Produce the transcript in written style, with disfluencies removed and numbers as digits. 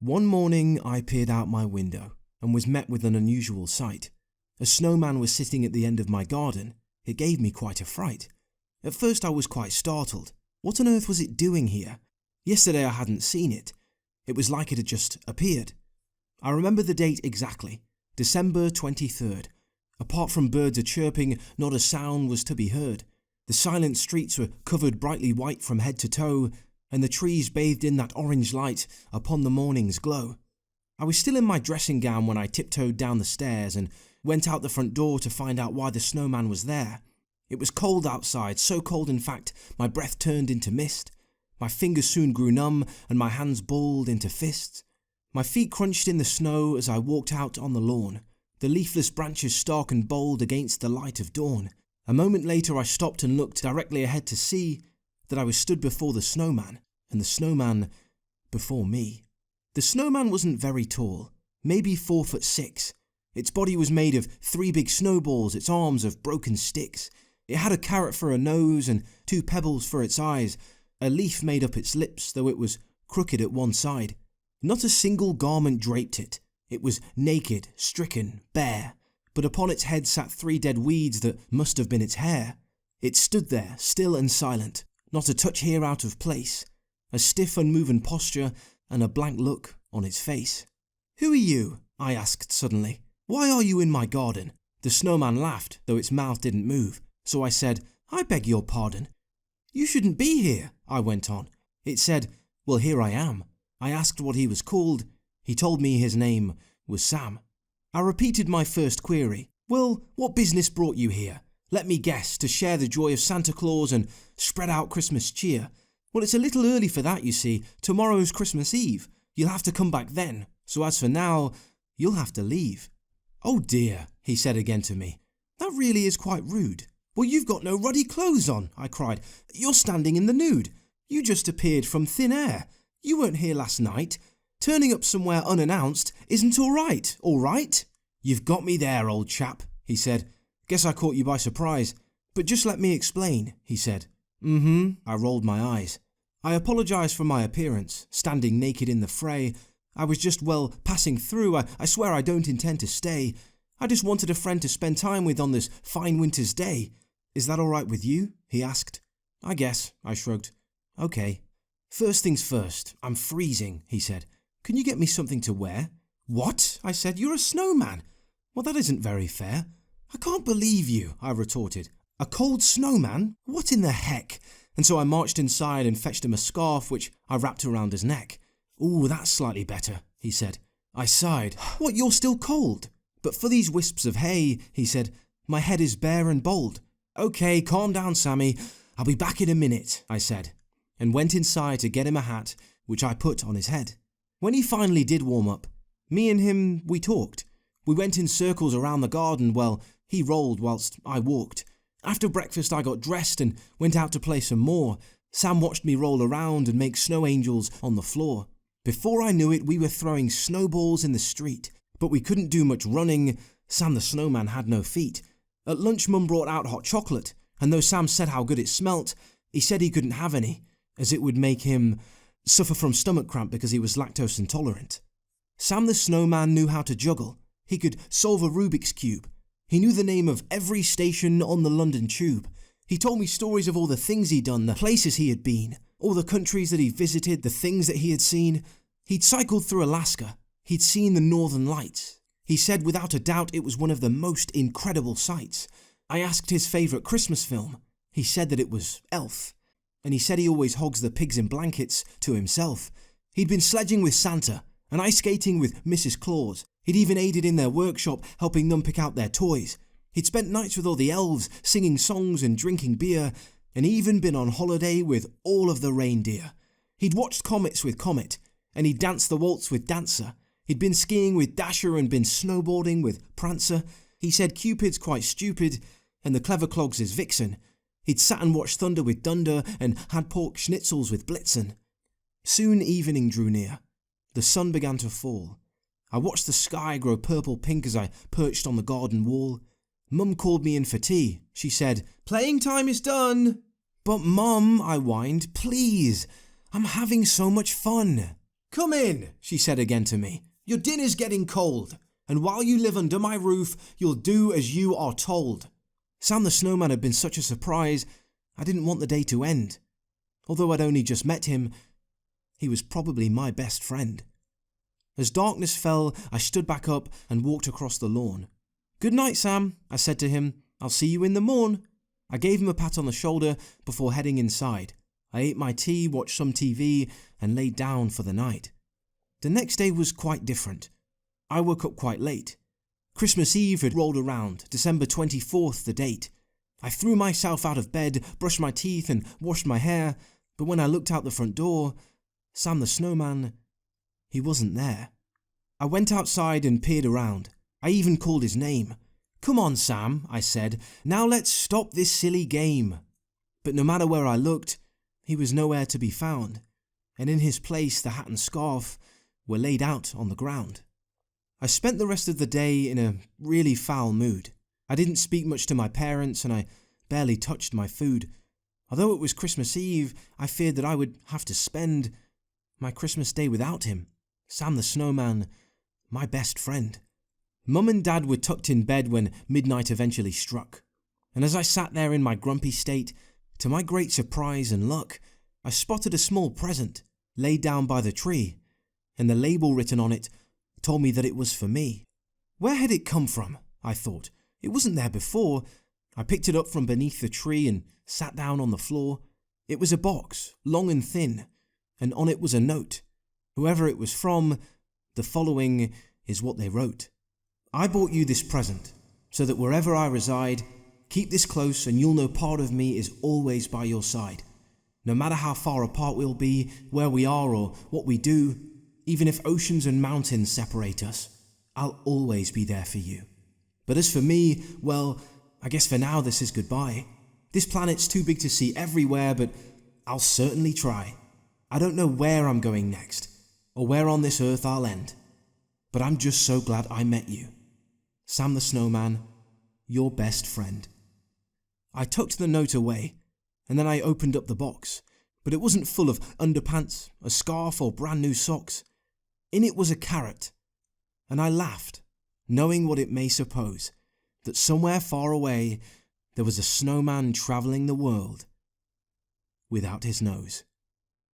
One morning I peered out my window and was met with an unusual sight. A snowman was sitting at the end of my garden. It gave me quite a fright. At first I was quite startled. What on earth was it doing here? Yesterday I hadn't seen it. It was like it had just appeared. I remember the date exactly, December 23rd. Apart from birds a-chirping, not a sound was to be heard. The silent streets were covered brightly white from head to toe, and the trees bathed in that orange light upon the morning's glow. I was still in my dressing gown when I tiptoed down the stairs and went out the front door to find out why the snowman was there. It was cold outside, so cold in fact my breath turned into mist. My fingers soon grew numb and my hands balled into fists. My feet crunched in the snow as I walked out on the lawn, the leafless branches stark and bold against the light of dawn. A moment later I stopped and looked directly ahead to see that I was stood before the snowman, and the snowman before me. The snowman wasn't very tall, maybe 4'6". Its body was made of 3 big snowballs, its arms of broken sticks. It had a carrot for a nose and 2 pebbles for its eyes. A leaf made up its lips, though it was crooked at one side. Not a single garment draped it. It was naked, stricken, bare, but upon its head sat 3 dead weeds that must have been its hair. It stood there, still and silent, not a touch here out of place, a stiff, unmoving posture and a blank look on its face. "Who are you?" I asked suddenly. "Why are you in my garden?" The snowman laughed, though its mouth didn't move, so I said, "I beg your pardon." "You shouldn't be here," I went on. It said, "Well, here I am." I asked what he was called. He told me his name was Sam. I repeated my first query. "Well, what business brought you here? Let me guess, to share the joy of Santa Claus and spread out Christmas cheer. Well, it's a little early for that, you see. Tomorrow's Christmas Eve. You'll have to come back then. So as for now, you'll have to leave." "Oh dear," he said again to me. "That really is quite rude." "Well, you've got no ruddy clothes on," I cried. "You're standing in the nude. You just appeared from thin air. You weren't here last night. Turning up somewhere unannounced isn't all right, all right?" "You've got me there, old chap," he said. "Guess I caught you by surprise. But just let me explain," he said. I rolled my eyes. I apologised for my appearance, standing naked in the fray. I was just, passing through. I swear I don't intend to stay. I just wanted a friend to spend time with on this fine winter's day. "Is that all right with you?" he asked. "I guess," I shrugged. "Okay." "First things first, I'm freezing," he said. "Can you get me something to wear?" "What?" I said. "You're a snowman." "Well, that isn't very fair." "I can't believe you," I retorted. "A cold snowman? What in the heck?" And so I marched inside and fetched him a scarf, which I wrapped around his neck. "Ooh, that's slightly better," he said. I sighed. "What, you're still cold?" "But for these wisps of hay," he said, "my head is bare and bold." "Okay, calm down, Sammy. I'll be back in a minute," I said, and went inside to get him a hat, which I put on his head. When he finally did warm up, me and him, we talked. We went in circles around the garden. Well, he rolled whilst I walked. After breakfast I got dressed and went out to play some more. Sam watched me roll around and make snow angels on the floor. Before I knew it, we were throwing snowballs in the street. But we couldn't do much running. Sam the snowman had no feet. At lunch Mum brought out hot chocolate, and though Sam said how good it smelt, he said he couldn't have any, as it would make him suffer from stomach cramp because he was lactose intolerant. Sam the snowman knew how to juggle. He could solve a Rubik's Cube. He knew the name of every station on the London Tube. He told me stories of all the things he'd done, the places he had been, all the countries that he visited, the things that he had seen. He'd cycled through Alaska. He'd seen the Northern Lights. He said without a doubt it was one of the most incredible sights. I asked his favourite Christmas film. He said that it was Elf. And he said he always hogs the pigs in blankets to himself. He'd been sledging with Santa and ice skating with Mrs. Claus. He'd even aided in their workshop, helping them pick out their toys. He'd spent nights with all the elves, singing songs and drinking beer, and even been on holiday with all of the reindeer. He'd watched comets with Comet, and he'd danced the waltz with Dancer. He'd been skiing with Dasher and been snowboarding with Prancer. He said Cupid's quite stupid, and the clever clogs is Vixen. He'd sat and watched Thunder with Dunder, and had pork schnitzels with Blitzen. Soon evening drew near. The sun began to fall. I watched the sky grow purple-pink as I perched on the garden wall. Mum called me in for tea. She said, "Playing time is done." "But Mum," I whined, "please, I'm having so much fun." "Come in," she said again to me. "Your dinner's getting cold, and while you live under my roof, you'll do as you are told." Sam the Snowman had been such a surprise, I didn't want the day to end. Although I'd only just met him, he was probably my best friend. As darkness fell, I stood back up and walked across the lawn. "Good night, Sam," I said to him. "I'll see you in the morn." I gave him a pat on the shoulder before heading inside. I ate my tea, watched some TV, and laid down for the night. The next day was quite different. I woke up quite late. Christmas Eve had rolled around, December 24th the date. I threw myself out of bed, brushed my teeth and washed my hair, but when I looked out the front door, Sam the Snowman, he wasn't there. I went outside and peered around. I even called his name. "Come on, Sam," I said. "Now let's stop this silly game." But no matter where I looked, he was nowhere to be found, and in his place the hat and scarf were laid out on the ground. I spent the rest of the day in a really foul mood. I didn't speak much to my parents and I barely touched my food. Although it was Christmas Eve, I feared that I would have to spend my Christmas day without him, Sam the Snowman, my best friend. Mum and Dad were tucked in bed when midnight eventually struck, and as I sat there in my grumpy state, to my great surprise and luck, I spotted a small present laid down by the tree, and the label written on it told me that it was for me. Where had it come from? I thought. It wasn't there before. I picked it up from beneath the tree and sat down on the floor. It was a box, long and thin, and on it was a note. Whoever it was from, the following is what they wrote. "I bought you this present, so that wherever I reside, keep this close and you'll know part of me is always by your side. No matter how far apart we'll be, where we are or what we do, even if oceans and mountains separate us, I'll always be there for you. But as for me, well, I guess for now this is goodbye. This planet's too big to see everywhere, but I'll certainly try. I don't know where I'm going next, or where on this earth I'll end, but I'm just so glad I met you. Sam the Snowman, your best friend." I tucked the note away, and then I opened up the box, but it wasn't full of underpants, a scarf, or brand new socks. In it was a carrot, and I laughed, knowing what it may suppose, that somewhere far away there was a snowman travelling the world without his nose.